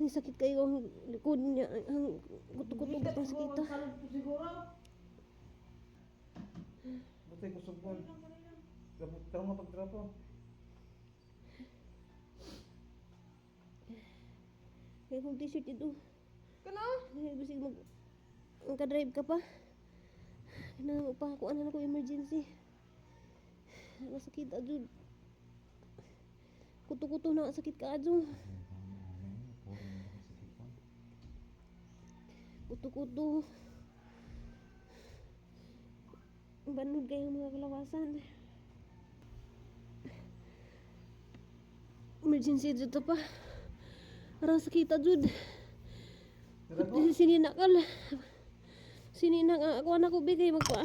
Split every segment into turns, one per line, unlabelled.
Ni sakit kayo ang likod niya. Ang kuto-kuto ba pang sakita.
Butay ko sugbon. Tara nga pagtrapo.
Kaya kung t-shirt ito.
Kana?
Kaya bisig magka-drive ka pa. Kaya pa ako ano ko emergency. Sakit adjud. Kuto-kuto na sakit ka adjud. Kuto-kuto. Banud kayo mga kalawasan. Emergency adjud ta pa. Parang sakit adjud. Sininakal. Sininak ako anak ko bigay magpa.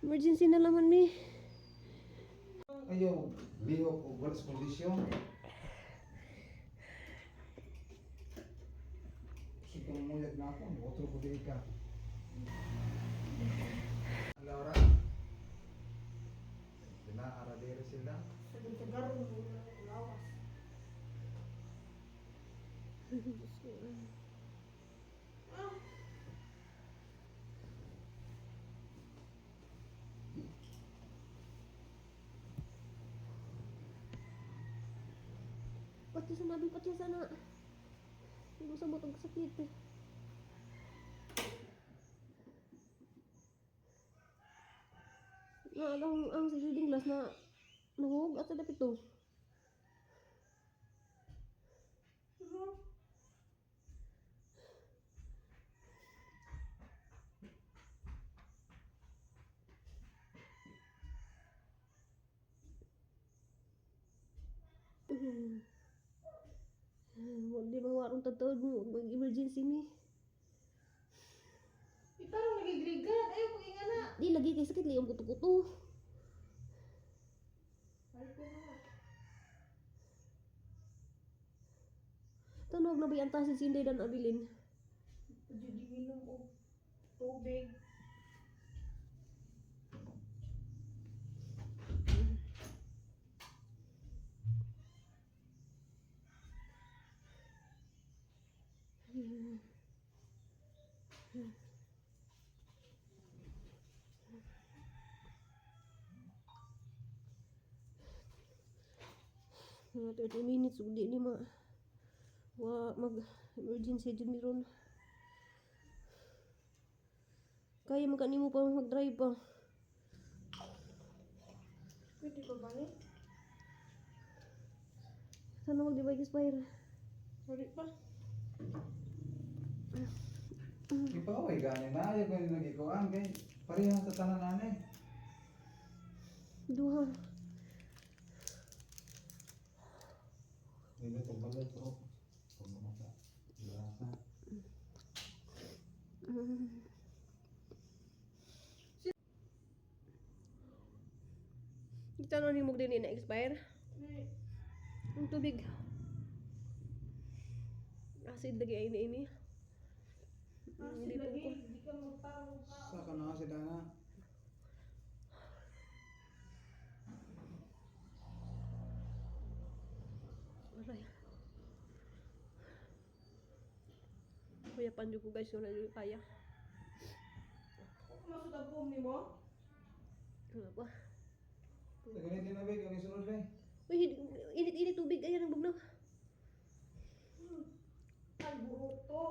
Emergency na laman mi.
Ayaw, bihok o walas kondisyon. Sige mo muyag na ako, otro ko din ka. Laura. Pinaaradere sila.
Sagar mo lawas.
Pati sa nabi pati sana. Hindi sa botong sakit. Na ang reading glass na nahug at sa dapit to. Hindi mawarong tatawad mo mag-emergency mi.
Itarong nagigrigat. Ayaw ko ingana.
Di lagi kay sakit liyong kuto-kuto.
Ay ko na.
Tanog na ba yung tasin si Inday dan abilin?
Jadi minum og tubig.
Mga 30 minutes udi ni ma mag emergency dyan meron. Kaya magkanimo pa mag-drive pa.
Pwede ba ba ni?
Sana mag-device expire.
Sorry pa.
Ipaway gani na, ayaw ko yung nagikuan kay parehas sa tanan nanay.
Duha.
Hindi ito balay ko. Pagmamata. Ilasa.
Kita na ni mo din na-expire.
Ni.
Ang tubig. Acid lagi ay ini.
Hindi lagi. Hindi ka magtaro ka.
Sa ka na si Dana.
Aray. Kuya panjo ko guys, wala yung kaya.
Kung masud ang boom ni mo?
Wala pa.
Ganit din na ba yung isunod ba?
Uy, init-init tubig. Ayan ang bugnaw.
Ay burot to.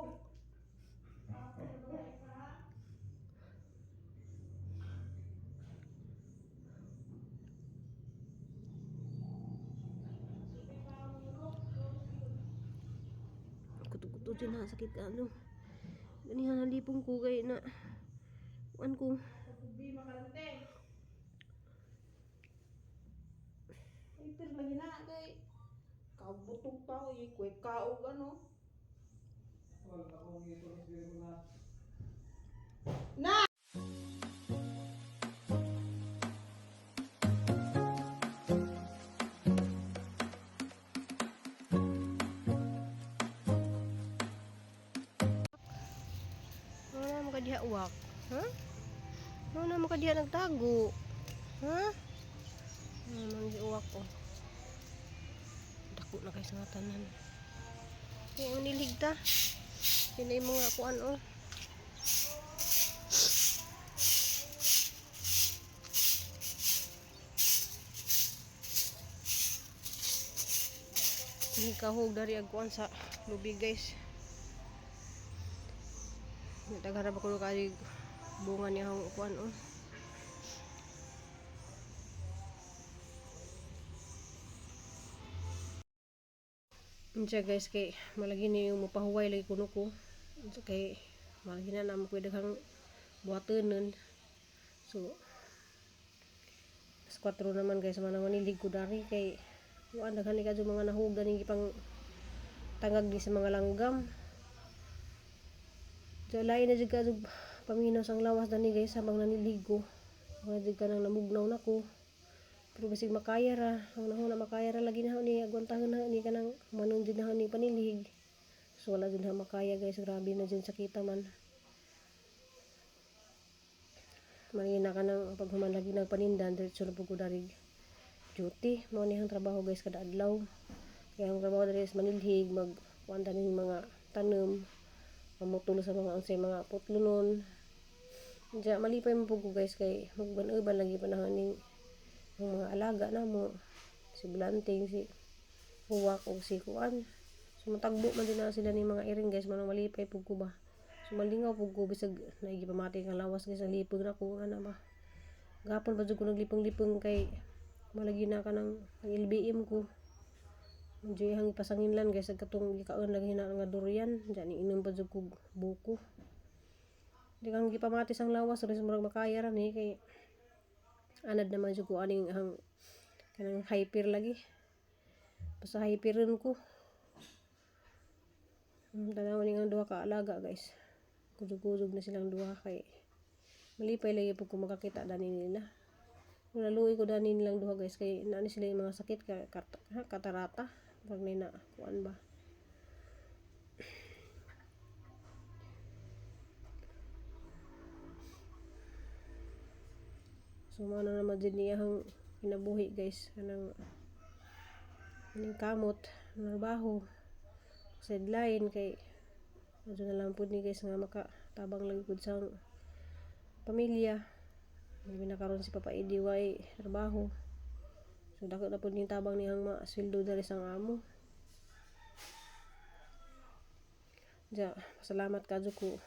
Kuto-kuto dyan na. Sakit ka ano. Ganihan ang lipong ko kay na. Kuan ko.
Pagkubi makalante. Ipir lagi na kay. Kabutong pa o yung kwe kaog ano.
Wala akong ito na.
Na!
Ano na makadiha uwak? Ha? Ano na makadiha nagtago? Ha? Ano man di uwak ko? Dako na kayo sa tanan. Kaya nilig ta. Yun na yung mga kuan oh. Ini kahog dari agkuan sa lubi guys. Nagharap ako kay bunga niya hang kuan oh. Unsa guys kay malagi ni yung mapahuway lagi kuno ko. Unsa kay malagi na mo pwede kang buhatonon. So sa 4 naman guys manang manilig ko dari kay kuan daghan ni kadto mga nahug ganing gipang tangag di sa mga langgam. So lain na jud kadto paminaw sang lawas dani guys habang naniligo. Mga jud kanang namugnaw nako. Pero basig makaya ra, ang nahuna makaya ra lagi na ni agwantahan na ni kanang manon jud na ni panilig. So wala jud na makaya guys, grabe na jud sakita man. Manina ka ng paghuman lagi nagpanindan diretso na pugod dari duty mo ni ang trabaho guys kada adlaw. Kaya ang trabaho diri is manilhig mag kuan ning mga tanom, mamutol sa mga unsay mga putlonon. Diya malipay mo pug guys kay magban-uban lagi panahon ning mga alaga na mo si Blanting, si Huwak o si Kuan. So matagbo man din na sila ni mga iring guys manang malipay pug ko ba. So malingaw pug ko bisag naigipamati kang lawas guys ang lipog na ko ana ba. Gapon pa jud ko naglipong-lipong kay malagi na kanang LBM ko. Diyo hang ipasanginlan guys ag katong gikaon lagi na nga durian, diyan ni inom pa jud ko buko. Di kang gipamati sang lawas res murag makaya ra ni kay anad naman jud ko aning hang kanang hyper lagi. Basta hyperin ko. Tanaw ning ang duha ka alaga guys. Kudug-kudug na silang duha kay malipay lagi pud ko makakita dani nila. Naluoy ko dani nilang duha guys kay naani sila yung mga sakit katarata pag na kuan ba. So mao na naman jud niya hang kinabuhi guys kanang kamot trabaho sideline kay adto na lang pud ni guys nga makatabang lagi pud sa pamilya. Hindi na karon si Papa Eddie way trabaho. So dako na pud ning tabang niyang masweldo dali sang amo. Ja, salamat kadto ko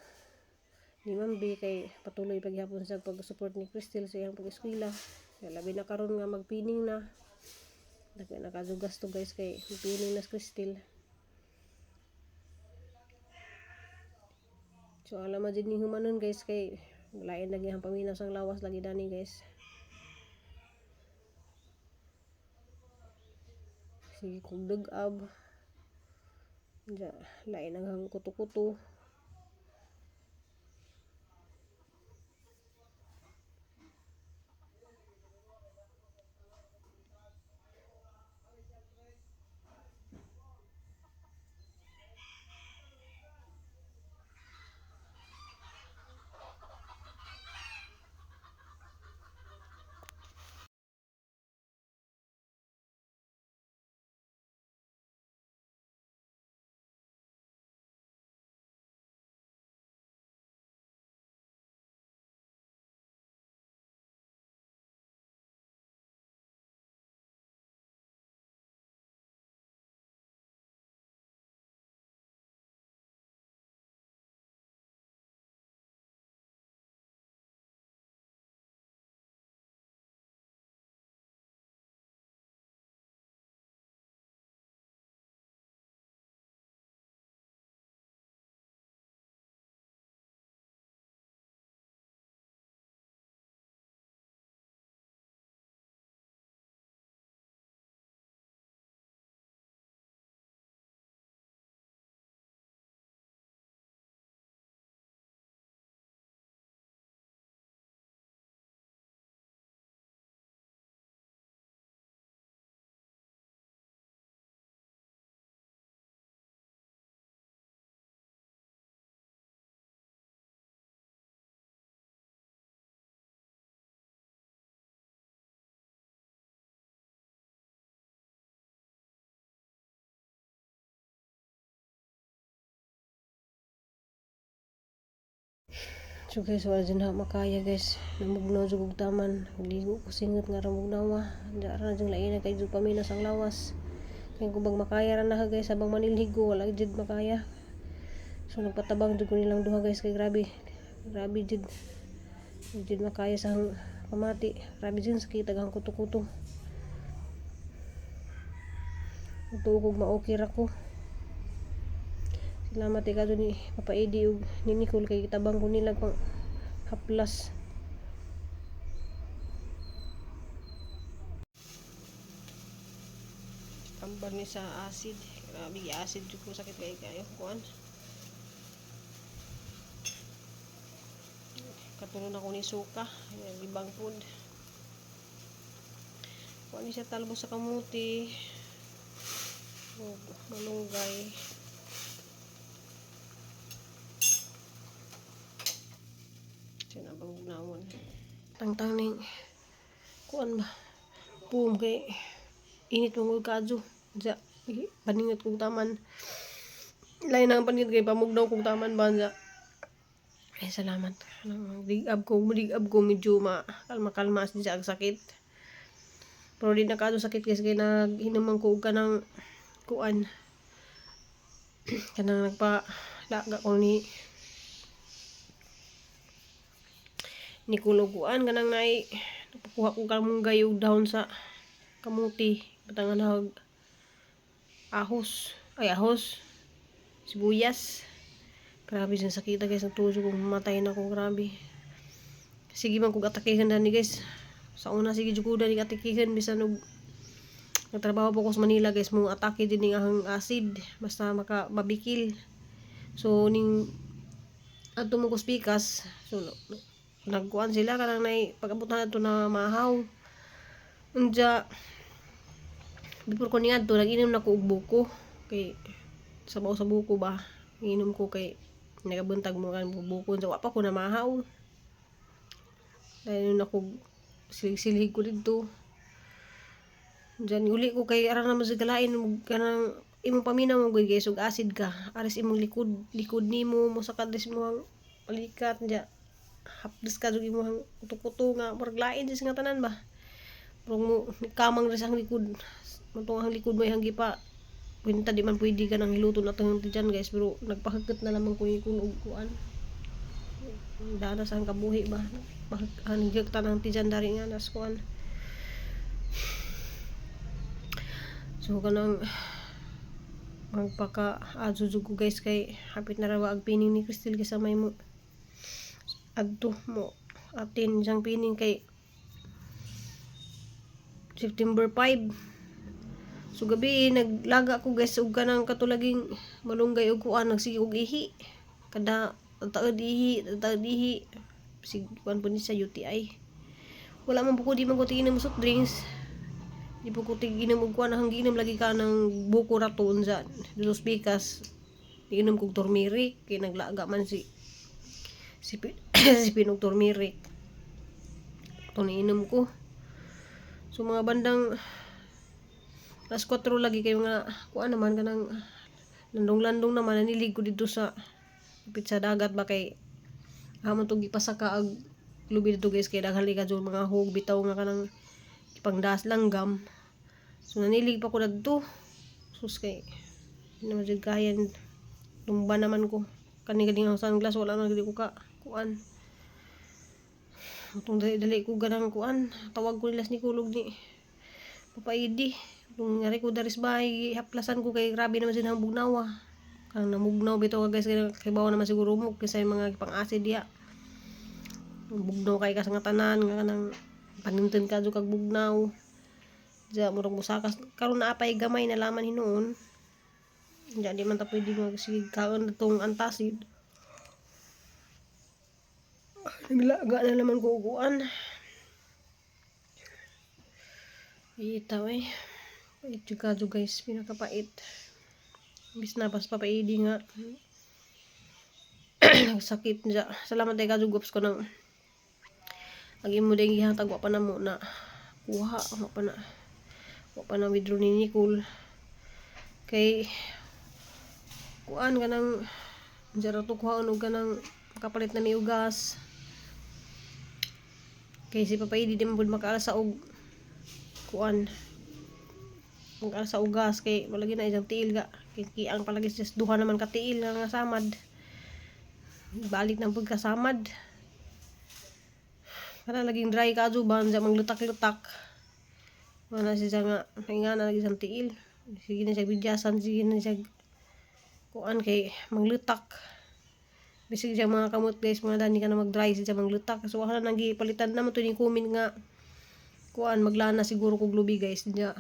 ni Ma'am B kay patuloy pagyapon sa pag-support ni Crystal sa iyang pag-eskwela. Kaya labi na karon nga magpining na. Daghan na kadto gasto guys kay magpining na si Crystal. So alam ma jud ni humanon guys kay lain lagi ang paminaw sang lawas lagi dani guys. Sige kog dug-ab. Ja, lain ang kuto-kuto. So guys, wala dyan na makaya guys. Namugnaw jud og taman. Ligo ko singot nga ramugnawa. Diya ra dyan lain kay jud paminas ang lawas. Kaya kung bag makaya ra na guys, habang manilhigo wala jud makaya. So nagpatabang jud ko nilang duha guys kay grabe. Grabe jud. Jud makaya sa pamati. Grabe jud sakit agang kuto-kuto. Ito kog ma-okay ra ko. Salamat ka doon ni Papa Eddie ug ni Nicole kay kitabang ko nila pang haplas. Tambal ni sa acid. Grabe acid jud ko sakit kay kayo kuan. Katulon ako ni suka, ibang food. Kuan ni siya talbos sa kamuti. O malunggay. Sinabang naon tangtang ning kuan ba pum kay init mong kadyo ja paningat kong taman lain ang paningit kay pamugnaw kong taman ba ja ay salamat digab ko medyo kalma sa sakit pero di na kadyo sakit kasi naghinuman ko og kanang kuan kanang nagpalaga ko ni kuluguan kanang nay napakuha ko kamong gayog dahon sa kamuti batangan hag ahos sibuyas. Grabe sa sakita guys, ang tuso kong mamatay na ko, grabe. Sige man kog atakihan dani guys, sa una sige jud ko dani atakihan bisan og nagtrabaho po ko sa Manila guys, mo atake din ning ahang acid basta mabikil. So ning ato mo kuspikas so nagkuan sila kanang nay pag-abutan nato na mahaw. Unja before ko niadto nag-inom na ko og buko kay sabaw sa buko ba. Inom ko kay nagabuntag mo kan buko unja wa pa ko na mahaw. Dahil na ko silig ko dito. Diyan uli ko kay ara na masigalain kanang imong paminaw mo guys og acid ka. Aris imong likod nimo mo sa kadres mo ang palikat diya. Hapdes ka jud imong kuto-kuto nga murag lain sa nga tanan ba. Pero mo kamang res ang likod. Matong ang likod may hanggi pa. Pinta di man pwede ka nang hiluto na tong diyan guys pero nagpahagat na lamang ko og kuan. Dana sa kabuhi ba. Hanggak tanang tijan dari nga nas kuan. So kanang magpaka adjud ko guys kay hapit na rawa ag pining ni Crystal kasama mo. Adto mo atin isang pining kay September 5. So gabi naglaga ko guys og kanang katulaging malunggay og kuan nagsige og ihi. Kada taod ihi. Sig kuan po ni sa UTI. Wala man buko di man ko tiginom soft drinks. Di po ko tiginom og kuan hang giinom lagi ka ng buko raton sa dos pikas. Inom kog turmeric kay naglaga man si pinog turmeric. Ito niinom ko. So mga bandang alas 4 lagi kay mga kuan naman kanang landong-landong naman nanilig ko dito sa pit sa dagat ba kay hamon to gipasaka ag lubi dito guys kay daghan ka jud mga hog bitaw nga kanang ipangdas langgam. So nanilig pa ko dadto. Sus kay naman jud kayan tumba naman ko kani-kani ang sunglass wala na gid ko ka kuan. Itong dali ko ganang kuan tawag ko nilas ni kulog ni Papa Eddie. Nung ngari ko daris bahay haplasan ko kay grabe naman sila ang bugnawa. Kanang namugnaw bitaw ka guys kay bawa naman siguro mo kasi mga pang-acid diha. Bugnaw kay ka sa nga tanan nga kanang paninten ka jud kag bugnaw. Diya murag musakas karon na apay gamay na laman hinuon. Diya di man ta pwede magsige kaon itong antacid. Naglaga na naman ko uguan. Itaw eh. Pait juga guys, pinakapait. Bis na pas Papa Eddie nga. Nagsakit niya. Salamat tayo kadugops ko ng agi mo dahil gihatag wa pa na mo na kuha. Wa pa na withdraw ni Nicole. Kay kuan ka ng jara to kuha ka ng makapalit na ni ugas. Kay si Papa Idi di man pud makaala sa og kuan. Makaala sa ugas kay walagi na isang tiil ga. Kay kiang palagi siya duha naman ka tiil nga samad. Balik na pud kasamad. Kana laging dry ka ajuban sa manglutak-lutak. Wala siya nga ingana lagi isang tiil. Sige na siya bidyasan, sige na siya kuan kay manglutak. Bisig siya mga kamot guys, mga dani ka na mag-dry siya manglutak. So wala nang gipalitan naman to ni comment nga kuan maglana siguro kog lubi guys diya.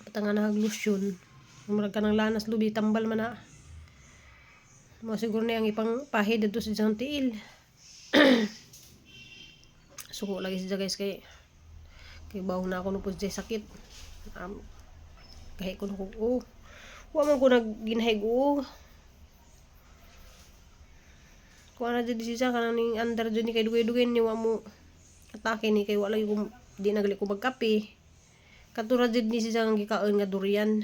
Patanga na lotion. Murag ka ng lanas lubi tambal man na. Mo siguro na ang ipang pahid dito sa isang tiil. Suko lagi siya guys kay bawo na ako nupos jay sakit. Kahit ko nung wa man ko nagginahig kuha na dyan siya kanang ning under dyan ni kay dugay-dugay ni wa mo atake ni kay wala yung di nagali ko magkape katura dyan ni siya ang gikaon nga durian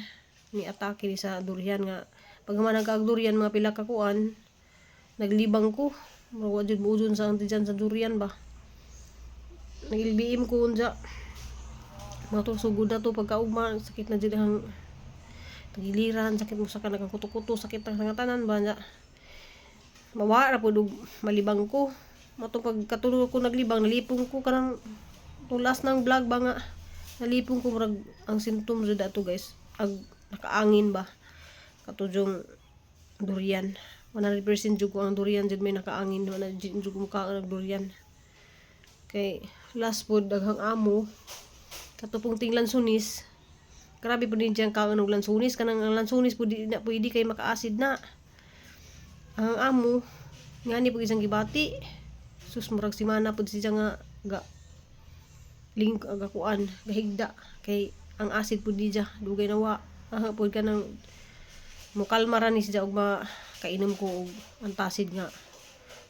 ni atake ni sa durian nga pag man nagkaag durian mga pila ka kuan naglibang ko wa dyan muudon sa anti dyan sa durian ba nagilbiim ko unja matusugod na to pagkaugma sakit na dyan ang tagiliran sakit mo sa kanang kuto-kuto sakit ang sangatanan ba nya mawara po dug malibang ko matong pagkatulog ko naglibang nalipong ko kanang tulas ng vlog ba nga nalipong ko murag ang symptoms jud ato guys ag nakaangin ba katujong durian 100% jud ko ang durian jud may nakaangin wala jud ko mukha ang durian kay last food daghang amo katupong ting lansunis grabe po din diyang kaon og lansunis kanang ang lansunis po di na pwede kay maka-acid na ang amo ngani pug isang gibati sus murag simana pud siya nga ga kuan gahigda kay ang acid pud diya dugay na wa pud kanang mukalma ra ni siya og makainom ko og antacid nga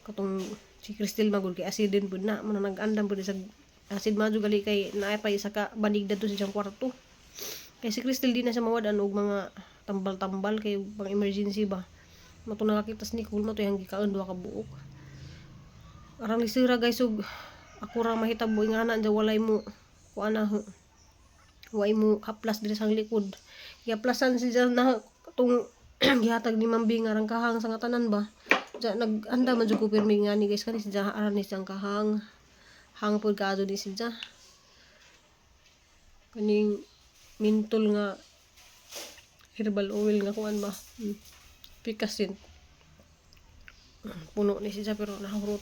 katong si Crystal magud kay acid din pud na man nag-andam pud sa acid maju gali kay naay pa isa ka banig dadto sa siyang kwarto kay si Crystal di na siya mawad-an og mga tambal-tambal kay pang emergency ba mato nakakitas ni Cool mo to yung gikaon duha ka buok arang lisira guys ug ako ra mahitabo ingana dya walay mo kuana way mo haplas diri sa likod gihaplasan siya na katong gihatag ni Mambi nga arang kahang sa ngatanan ba dya nag-anda man jud ko pirmi ngani guys kani siya aran ni siyang kahang hang pud kaado ni siya kaning mintol nga herbal oil nga kuan ba pikasin puno ni siya pero nahurot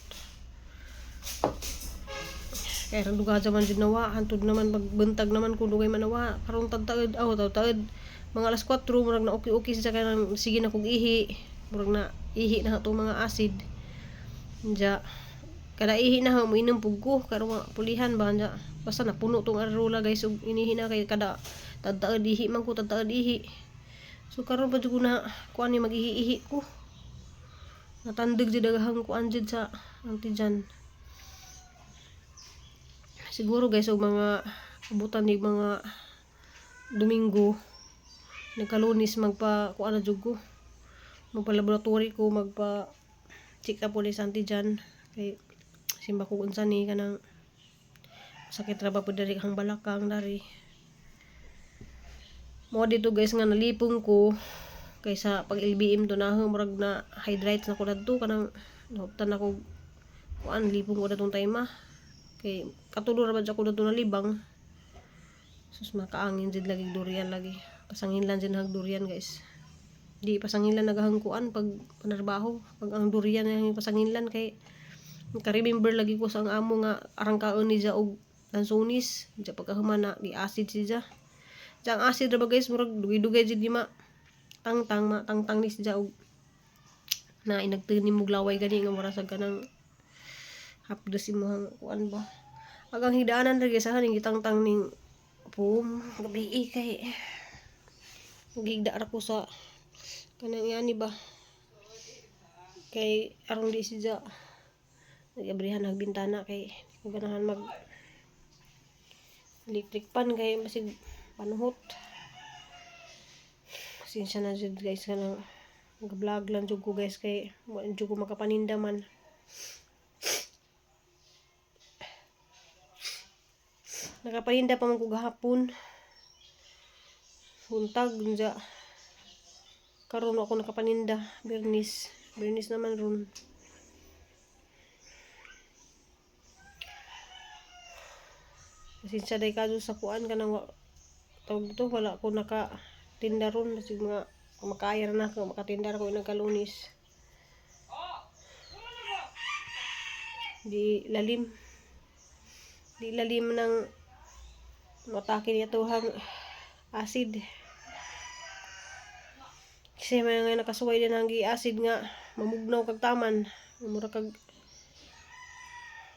kaya rang duga man dyan nawa hantod naman magbuntag naman kung dugay manawa karong tagtaid tagtaid mga alas 4 murag na okay siya kaya sige na kong ihi murag na ihi na itong mga acid dya kada ihi na mo inom pugko karong pulihan ba dya basta na puno tong arula guys ug inihi na kay kada tagtaid ihi man ko tagtaid ihi so karon pa jud ko na kuan ni mag-ihi ko. Natandig jud daghang kuan jud sa antijan. Siguro guys og mga abutan ni mga Domingo nagkalunis magpa kuan na jud ko. Magpa laboratory ko magpa check up ulit sa antijan kay simba ko unsa ni kanang sakit ra ba pud diri hang balakang dari. Mo dito guys nga nalipong ko kaysa pag LBM to na murag na hydrates na ko dadto kanang nahuptan ako kuan lipong ko datong time kay katulo ra ba ako dadto nalibang sus makaangin jud lagi durian lagi pasanginlan jud hag durian guys di pasanginlan nagahangkuan pag panarbaho pag ang durian ang pasanginlan kay ka-remember lagi ko sa ang amo nga arang kaon ni ja og lansunis ja pagkahuman na di acid siya jang acid ra ba guys murag dugay-dugay jud di ma tangtang ni siya og na inagtini mo glaway gani nga mura sa kanang hapdos imong kuan ba agang hidaanan ra guys haning gitangtang ning pum gabi kay gigda ra ko sa kanang yani ba kay arong di siya nagabrihan ang bintana kay ko ganahan mag electric pan kay masig panuhot sinsya na jud guys kanang nag-vlog lang jud ko guys kay jud ko makapaninda man Nakapaninda pa man ko gahapon. Buntag unja. Karon ako nakapaninda, Bernis. Bernis naman ron. Pasensya day kadto sa kuan kanang tawag dito, wala ko nakatinda ron kasi mga makaya na ako makatinda ako nagkalunis. Di lalim ng matake niya tuhang acid. Kasi may nga nakasuway din ang acid nga mamugnaw kag taman, mura kag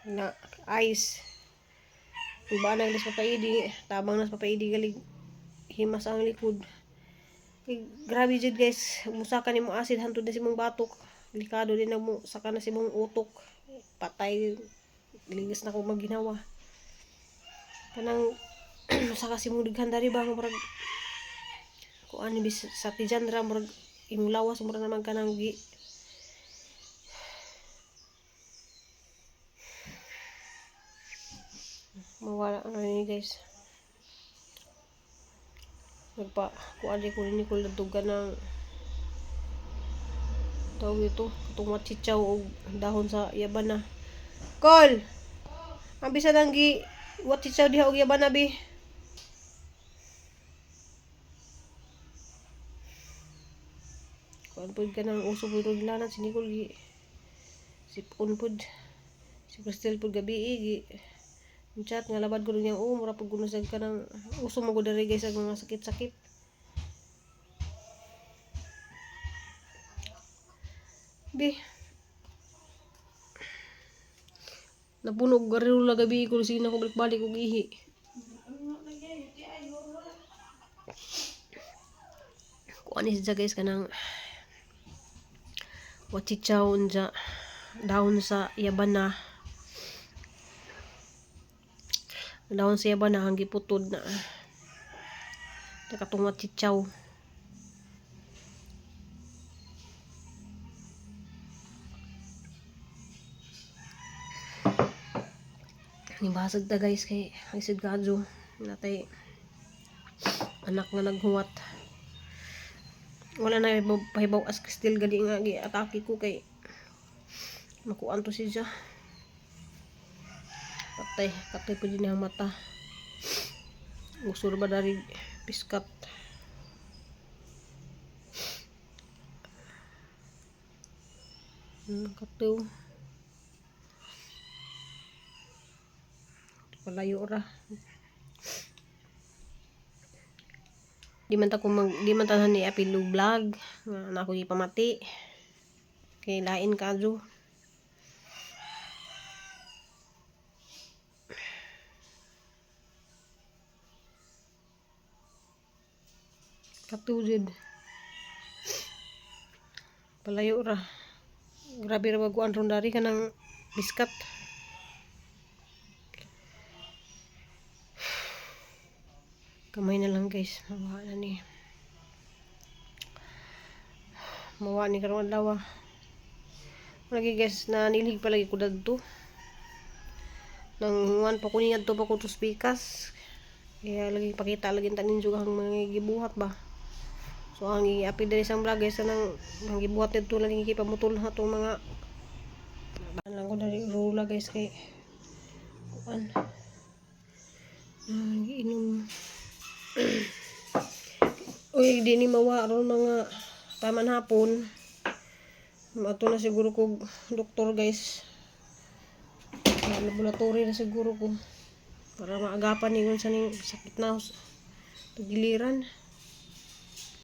na ice. Iba na gas papaidi, tabang nas papaidi galig himas ang likod. Grabe jud guys, musaka nimo acid hantud na si mong batok. Delikado din na mo saka na si mong utok. Patay ligas na ko maginawa. Kanang saka si mong daghan dari ba murag kuan bis sa tijandra murag imong lawas murag naman kanang gi mawala na ni guys. Nagpa kuan di ko ni ko dugan ng tawag ito itong machichaw o dahon sa yabana. Kol! Ang bisa nang gi machichaw diha og yabana bi. Kuan pud ka ng uso pud og lanat si Nicole gi sipon pud si Crystal pud gabi gi chat nga labad ko niyang mura pud kuno sa kanang uso mo gud diri guys ang mga sakit-sakit. Bi napunog garilo gabi ko sige na ko balik og ihi. Kuan is guys kanang wachichaw unja dahon sa yabana. Dahon sa yabana ang giputod na katong wachichaw. Nibasag ta guys kay isig kadyo natay anak nga naghuwat. Wala na pahibaw as Crystal gali nga gi-atake ko kay makuan to siya. Patay po din ang mata. Gusto ba dari piskat. Kataw. Palayo ra. Di man ta ni apilo vlog nga na ako gipamati. Kay lain kadyo. Katujid. Palayo ra. Grabe ra baguan ron dari kanang biskat. Kamay na lang guys. Mawa na ni. Mawa ni karong adlaw. Lagi guys na nilig palagi ko dadto. Nang huwan pa ko niya to pa ko to speakers. Kaya lagi pakita lagi tanin juga ang mga gibuhat ba. So ang i-upload din isang vlog guys nang gibuhat dito lang gipamutol ha tong mga lang ko dari rula guys kay kuan. Inom. Uy, di ni mawa ron mga taman hapon. Mato na siguro ko doktor guys. Laboratory na siguro ko para maagapan ni sa ning sakit na giliran.